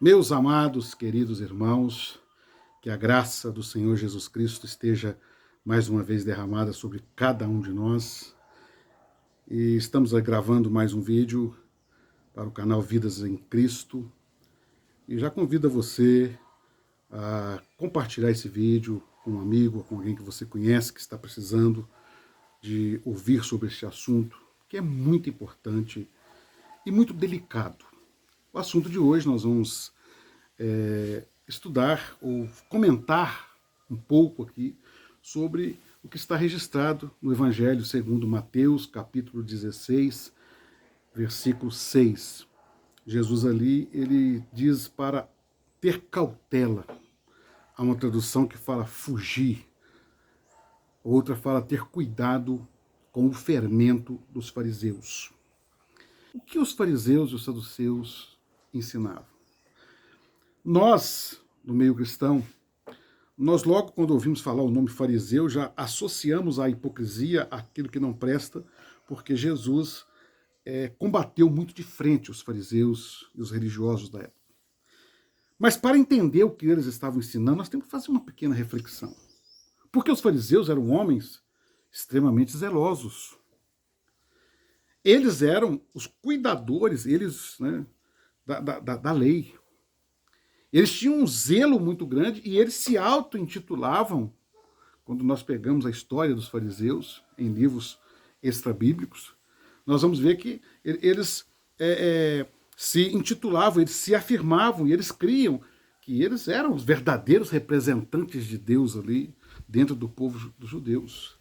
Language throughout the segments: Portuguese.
Meus amados, queridos irmãos, que a graça do Senhor Jesus Cristo esteja mais uma vez derramada sobre cada um de nós. E estamos gravando mais um vídeo para o canal Vidas em Cristo. E já convido você a compartilhar esse vídeo com um amigo, com alguém que você conhece, que está precisando de ouvir sobre este assunto, que é muito importante e muito delicado. O assunto de hoje nós vamos estudar ou comentar um pouco aqui sobre o que está registrado no Evangelho segundo Mateus, capítulo 16, versículo 6. Jesus ali, ele diz para ter cautela. Há uma tradução que fala fugir, outra fala ter cuidado com o fermento dos fariseus. O que os fariseus e os saduceus ensinavam? Nós, no meio cristão, nós logo quando ouvimos falar o nome fariseu, já associamos a hipocrisia àquilo que não presta, porque Jesus combateu muito de frente os fariseus e os religiosos da época. Mas para entender o que eles estavam ensinando, nós temos que fazer uma pequena reflexão. Porque os fariseus eram homens extremamente zelosos. Eles eram os cuidadores, da lei. Eles tinham um zelo muito grande e eles se auto-intitulavam, quando nós pegamos a história dos fariseus em livros extrabíblicos, nós vamos ver que eles se intitulavam, eles se afirmavam e eles criam que eles eram os verdadeiros representantes de Deus ali dentro do povo dos judeus.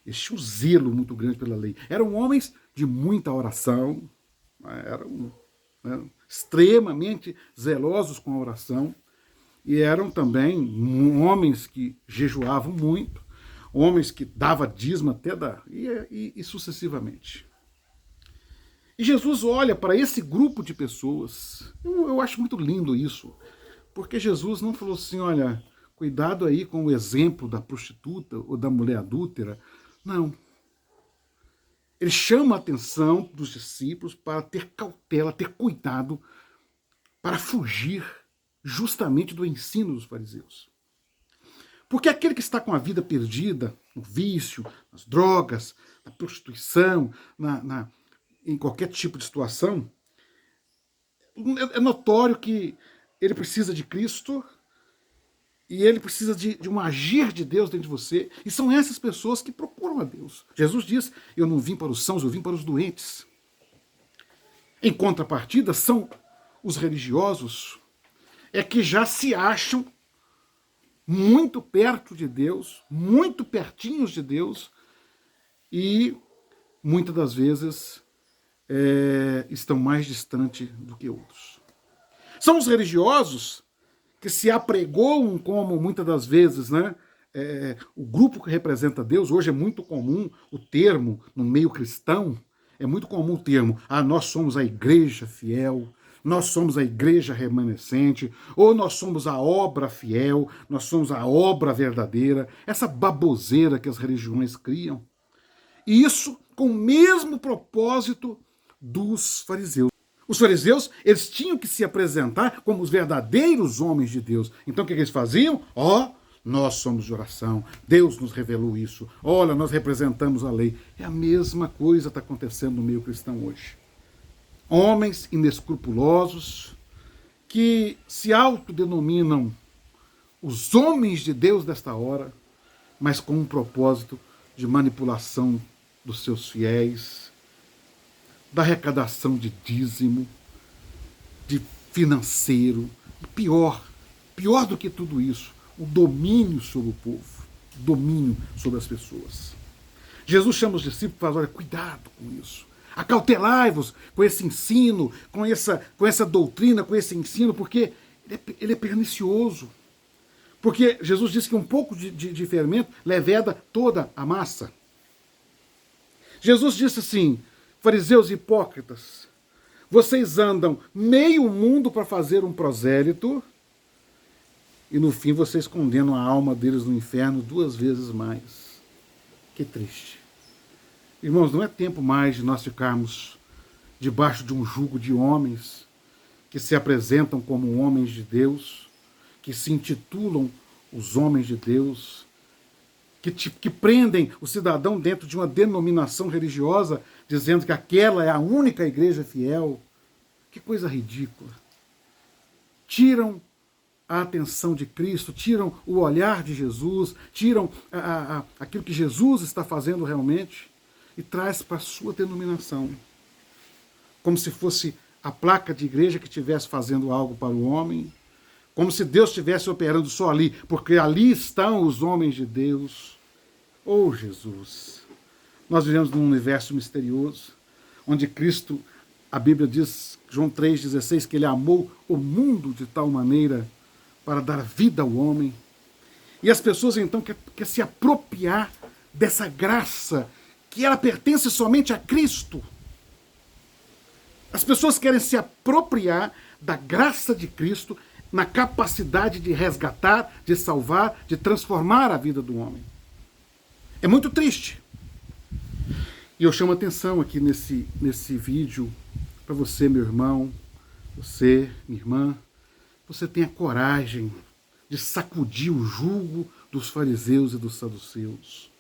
Eles tinham um zelo muito grande pela lei. Eram homens de muita oração, eram extremamente zelosos com a oração, e eram também homens que jejuavam muito, homens que davam dízimo até e sucessivamente. E Jesus olha para esse grupo de pessoas, eu acho muito lindo isso, porque Jesus não falou assim, olha, cuidado aí com o exemplo da prostituta ou da mulher adúltera, não. Ele chama a atenção dos discípulos para ter cautela, ter cuidado, para fugir justamente do ensino dos fariseus. Porque aquele que está com a vida perdida, no vício, nas drogas, na prostituição, em qualquer tipo de situação, é notório que ele precisa de Cristo e ele precisa de um agir de Deus dentro de você. E são essas pessoas que procuram a Deus. Jesus diz, eu não vim para os sãos, eu vim para os doentes. Em contrapartida, são os religiosos que já se acham muito perto de Deus, muito pertinhos de Deus, e muitas das vezes estão mais distantes do que outros. São os religiosos que se apregoam como, muitas das vezes, o grupo que representa Deus. Hoje é muito comum o termo, no meio cristão, é muito comum o termo, nós somos a igreja fiel, nós somos a igreja remanescente, ou nós somos a obra fiel, nós somos a obra verdadeira, essa baboseira que as religiões criam. E isso com o mesmo propósito dos fariseus. Os fariseus, eles tinham que se apresentar como os verdadeiros homens de Deus. Então o que eles faziam? Nós somos de oração, Deus nos revelou isso, olha, nós representamos a lei. É a mesma coisa que está acontecendo no meio cristão hoje. Homens inescrupulosos que se autodenominam os homens de Deus desta hora, mas com um propósito de manipulação dos seus fiéis, da arrecadação de dízimo, de financeiro, e pior do que tudo isso, o domínio sobre o povo, o domínio sobre as pessoas. Jesus chama os discípulos e fala, olha, cuidado com isso. Acautelai-vos com esse ensino, com essa doutrina, com esse ensino, porque ele é pernicioso. Porque Jesus disse que um pouco de fermento leveda toda a massa. Jesus disse assim, fariseus hipócritas, vocês andam meio mundo para fazer um prosélito e no fim vocês condenam a alma deles no inferno 2 vezes mais. Que triste. Irmãos, não é tempo mais de nós ficarmos debaixo de um jugo de homens que se apresentam como homens de Deus, que se intitulam os homens de Deus, que prendem o cidadão dentro de uma denominação religiosa, dizendo que aquela é a única igreja fiel. Que coisa ridícula. Tiram a atenção de Cristo, tiram o olhar de Jesus, tiram aquilo que Jesus está fazendo realmente e traz para a sua denominação. Como se fosse a placa de igreja que estivesse fazendo algo para o homem, como se Deus estivesse operando só ali, porque ali estão os homens de Deus. Oh, Jesus! Nós vivemos num universo misterioso, onde Cristo, a Bíblia diz, João 3,16, que ele amou o mundo de tal maneira para dar vida ao homem. E as pessoas então querem se apropriar dessa graça, que ela pertence somente a Cristo. As pessoas querem se apropriar da graça de Cristo na capacidade de resgatar, de salvar, de transformar a vida do homem. É muito triste. E eu chamo a atenção aqui nesse vídeo para você, meu irmão, você, minha irmã, você tenha coragem de sacudir o jugo dos fariseus e dos saduceus.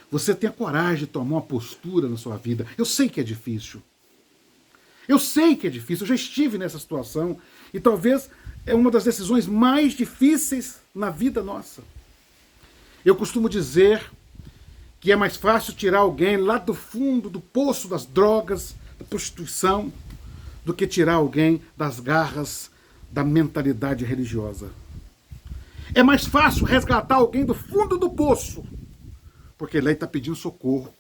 Você tenha coragem de tomar uma postura na sua vida. Eu sei que é difícil. Eu sei que é difícil, eu já estive nessa situação e talvez é uma das decisões mais difíceis na vida nossa. Eu costumo dizer que é mais fácil tirar alguém lá do fundo do poço das drogas, da prostituição, do que tirar alguém das garras da mentalidade religiosa. É mais fácil resgatar alguém do fundo do poço, porque ele está pedindo socorro,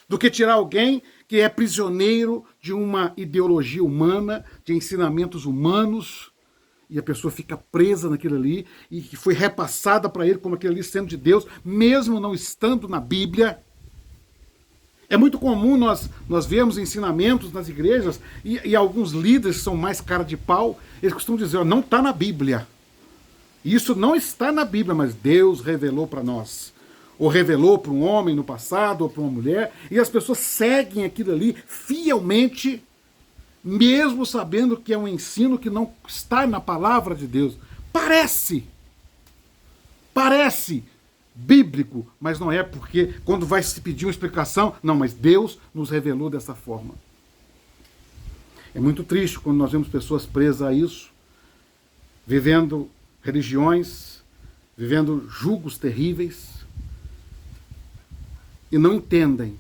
do que tirar alguém que é prisioneiro de uma ideologia humana, de ensinamentos humanos, e a pessoa fica presa naquilo ali, e que foi repassada para ele como aquilo ali sendo de Deus, mesmo não estando na Bíblia. É muito comum nós vermos ensinamentos nas igrejas, e alguns líderes que são mais cara de pau, eles costumam dizer, ó, não está na Bíblia. Isso não está na Bíblia, mas Deus revelou para nós. Ou revelou para um homem no passado, ou para uma mulher, e as pessoas seguem aquilo ali fielmente, mesmo sabendo que é um ensino que não está na palavra de Deus. Parece bíblico, mas não é, porque quando vai se pedir uma explicação, não, mas Deus nos revelou dessa forma. É muito triste quando nós vemos pessoas presas a isso, vivendo religiões, vivendo julgos terríveis, e não entendem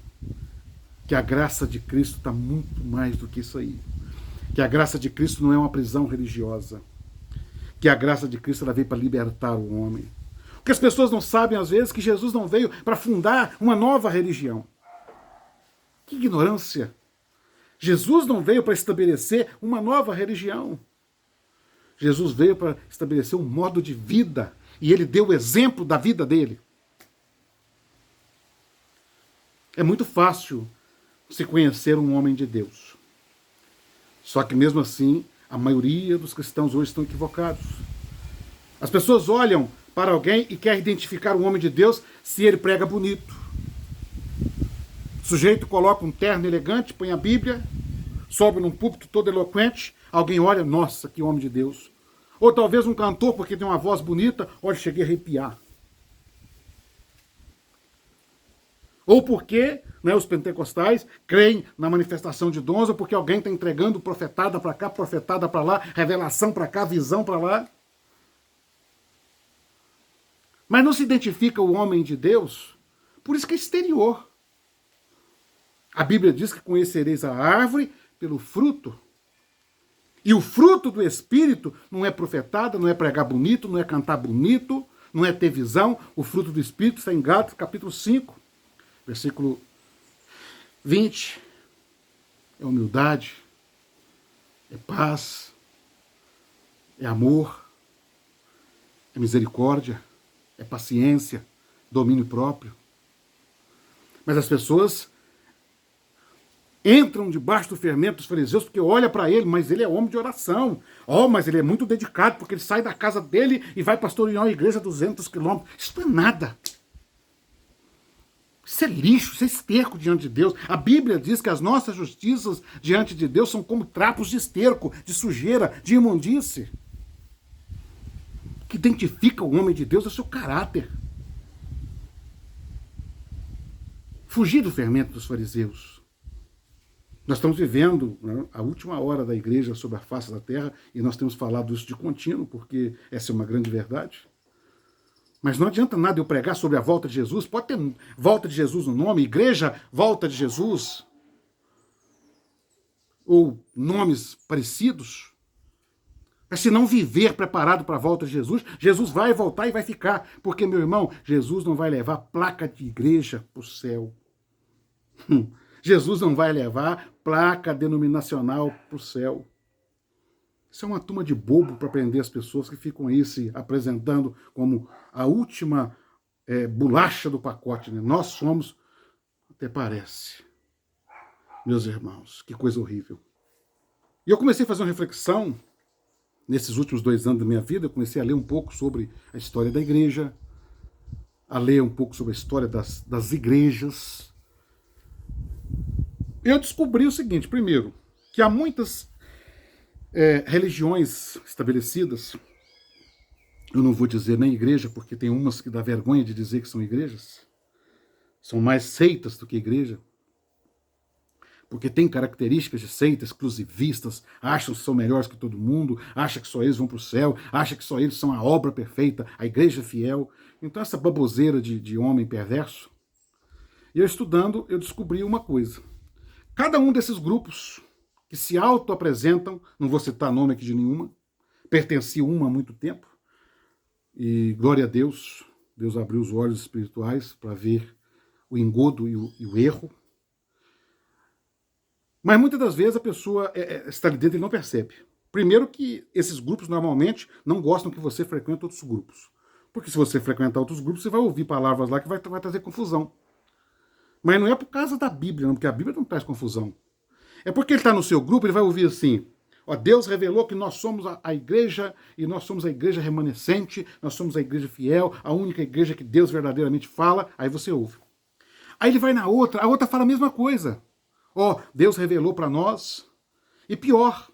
que a graça de Cristo está muito mais do que isso aí. Que a graça de Cristo não é uma prisão religiosa. Que a graça de Cristo ela veio para libertar o homem. Porque as pessoas não sabem, às vezes, que Jesus não veio para fundar uma nova religião. Que ignorância! Jesus não veio para estabelecer uma nova religião. Jesus veio para estabelecer um modo de vida. E ele deu o exemplo da vida dele. É muito fácil se conhecer um homem de Deus. Só que mesmo assim, a maioria dos cristãos hoje estão equivocados. As pessoas olham para alguém e querem identificar um homem de Deus se ele prega bonito. O sujeito coloca um terno elegante, põe a Bíblia, sobe num púlpito todo eloquente, alguém olha, nossa, que homem de Deus. Ou talvez um cantor, porque tem uma voz bonita, olha, cheguei a arrepiar. Ou porque os pentecostais creem na manifestação de dons, ou porque alguém está entregando profetada para cá, profetada para lá, revelação para cá, visão para lá. Mas não se identifica o homem de Deus, por isso que é exterior. A Bíblia diz que conhecereis a árvore pelo fruto. E o fruto do Espírito não é profetada, não é pregar bonito, não é cantar bonito, não é ter visão. O fruto do Espírito está em Gálatas capítulo 5. Versículo 20, é humildade, é paz, é amor, é misericórdia, é paciência, domínio próprio. Mas as pessoas entram debaixo do fermento dos fariseus porque olha para ele, mas ele é homem de oração. Oh, mas ele é muito dedicado porque ele sai da casa dele e vai pastorear uma igreja a 200 quilômetros. Isso não é nada. Isso é lixo, isso é esterco diante de Deus. A Bíblia diz que as nossas justiças diante de Deus são como trapos de esterco, de sujeira, de imundície. O que identifica o homem de Deus é o seu caráter. Fugir do fermento dos fariseus. Nós estamos vivendo, né, a última hora da igreja sobre a face da terra, e nós temos falado isso de contínuo, porque essa é uma grande verdade. Mas não adianta nada eu pregar sobre a volta de Jesus. Pode ter volta de Jesus no nome, igreja, volta de Jesus, ou nomes parecidos. Mas se não viver preparado para a volta de Jesus, Jesus vai voltar e vai ficar. Porque, meu irmão, Jesus não vai levar placa de igreja para o céu. Jesus não vai levar placa denominacional para o céu. Isso é uma turma de bobo para prender as pessoas que ficam aí se apresentando como a última bolacha do pacote. Né? Nós somos, até parece, meus irmãos, que coisa horrível. E eu comecei a fazer uma reflexão, nesses últimos 2 anos da minha vida, eu comecei a ler um pouco sobre a história da igreja, a ler um pouco sobre a história das igrejas. Eu descobri o seguinte, primeiro, que há muitas religiões estabelecidas, eu não vou dizer nem igreja, porque tem umas que dá vergonha de dizer que são igrejas, são mais seitas do que igreja, porque tem características de seitas exclusivistas, acham que são melhores que todo mundo, acham que só eles vão para o céu, acham que só eles são a obra perfeita, a igreja fiel. Então essa baboseira de homem perverso. E eu estudando, eu descobri uma coisa. Cada um desses grupos que se auto-apresentam, não vou citar nome aqui de nenhuma, pertenci a uma há muito tempo, e glória a Deus, Deus abriu os olhos espirituais para ver o engodo e o erro. Mas muitas das vezes a pessoa está ali dentro e não percebe. Primeiro que esses grupos normalmente não gostam que você frequente outros grupos. Porque se você frequentar outros grupos, você vai ouvir palavras lá que vai trazer confusão. Mas não é por causa da Bíblia, não, porque a Bíblia não traz confusão. É porque ele está no seu grupo, ele vai ouvir assim, ó, Deus revelou que nós somos a igreja, e nós somos a igreja remanescente, nós somos a igreja fiel, a única igreja que Deus verdadeiramente fala, aí você ouve. Aí ele vai na outra, a outra fala a mesma coisa. Ó, Deus revelou para nós. E pior,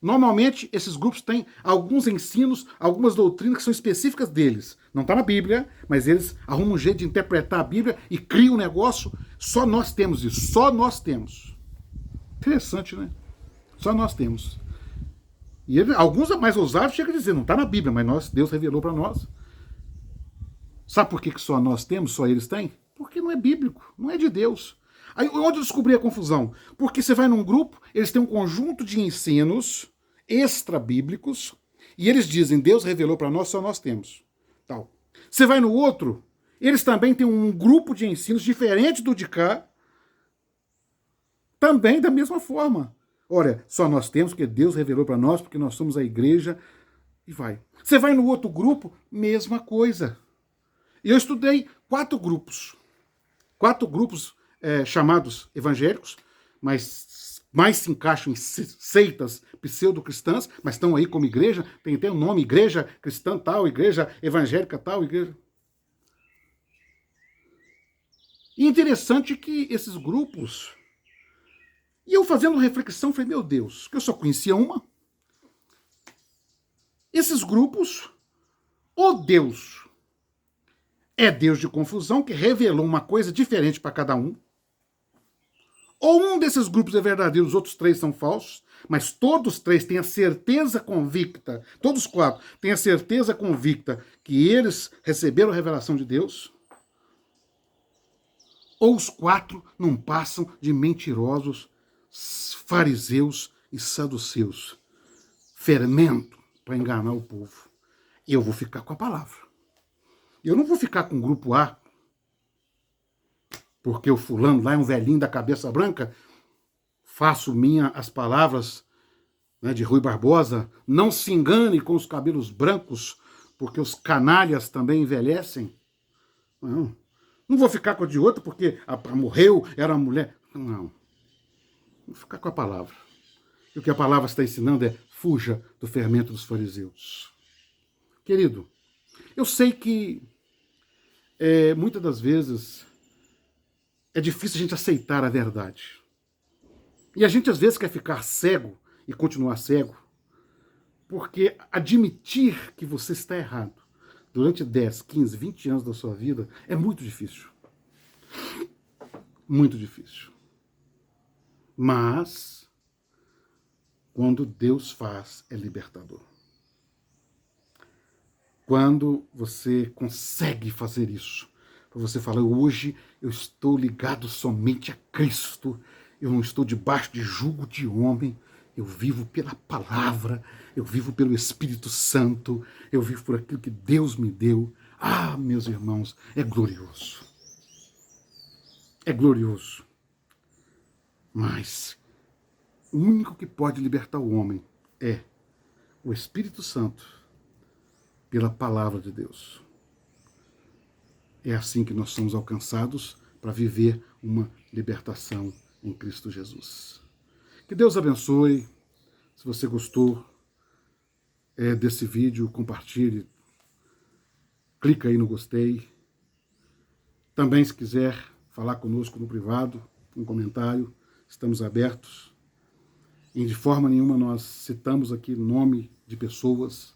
normalmente esses grupos têm alguns ensinos, algumas doutrinas que são específicas deles. Não está na Bíblia, mas eles arrumam um jeito de interpretar a Bíblia e criam um negócio. Só nós temos isso, só nós temos. Interessante, né? Só nós temos. E alguns mais ousados chegam a dizer, não está na Bíblia, mas Deus revelou para nós. Sabe por que só nós temos, só eles têm? Porque não é bíblico, não é de Deus. Aí onde eu descobri a confusão? Porque você vai num grupo, eles têm um conjunto de ensinos extra-bíblicos, e eles dizem, Deus revelou para nós, só nós temos. Tal. Você vai no outro, eles também têm um grupo de ensinos diferente do de cá, também da mesma forma. Olha, só nós temos porque Deus revelou para nós, porque nós somos a igreja, e vai. Você vai no outro grupo, mesma coisa. E eu estudei 4 grupos. 4 grupos chamados evangélicos, mas mais se encaixam em seitas pseudo-cristãs, mas estão aí como igreja, tem até o nome, igreja cristã tal, igreja evangélica tal, igreja... E interessante que esses grupos... E eu fazendo reflexão, falei, meu Deus, que eu só conhecia uma. Esses grupos, ou Deus é Deus de confusão, que revelou uma coisa diferente para cada um, ou um desses grupos é verdadeiro, os outros 3 são falsos, mas todos 3 têm a certeza convicta, todos 4 têm a certeza convicta que eles receberam a revelação de Deus, ou os 4 não passam de mentirosos, fariseus e saduceus, fermento para enganar o povo. Eu vou ficar com a palavra. Eu não vou ficar com o grupo A, porque o fulano lá é um velhinho da cabeça branca, faço minha as palavras, né, de Rui Barbosa, não se engane com os cabelos brancos, porque os canalhas também envelhecem. Não vou ficar com a de outra porque morreu, era uma mulher. Não. Vou ficar com a palavra. E o que a palavra está ensinando é fuja do fermento dos fariseus. Querido, eu sei que muitas das vezes é difícil a gente aceitar a verdade. E a gente às vezes quer ficar cego e continuar cego, porque admitir que você está errado durante 10, 15, 20 anos da sua vida é muito difícil. Muito difícil. Mas, quando Deus faz, é libertador. Quando você consegue fazer isso, você fala, hoje eu estou ligado somente a Cristo, eu não estou debaixo de jugo de homem, eu vivo pela palavra, eu vivo pelo Espírito Santo, eu vivo por aquilo que Deus me deu. Ah, meus irmãos, é glorioso. É glorioso. Mas o único que pode libertar o homem é o Espírito Santo, pela palavra de Deus. É assim que nós somos alcançados para viver uma libertação em Cristo Jesus. Que Deus abençoe. Se você gostou desse vídeo, compartilhe. Clica aí no gostei. Também, se quiser falar conosco no privado, um comentário, estamos abertos. E de forma nenhuma nós citamos aqui nome de pessoas,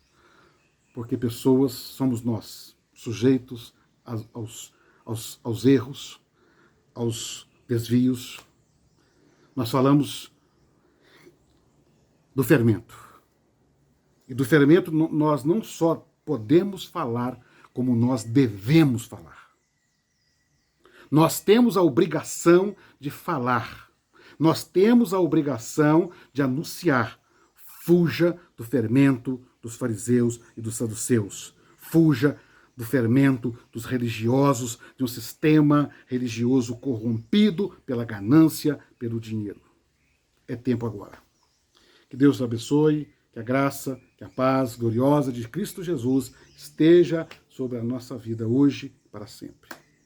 porque pessoas somos nós, sujeitos aos erros, aos desvios. Nós falamos do fermento. E do fermento nós não só podemos falar, como nós devemos falar. Nós temos a obrigação de falar. Nós temos a obrigação de anunciar. Fuja do fermento dos fariseus e dos saduceus. Fuja do fermento dos religiosos, de um sistema religioso corrompido pela ganância, pelo dinheiro. É tempo agora. Que Deus abençoe, que a graça, que a paz gloriosa de Cristo Jesus esteja sobre a nossa vida hoje e para sempre.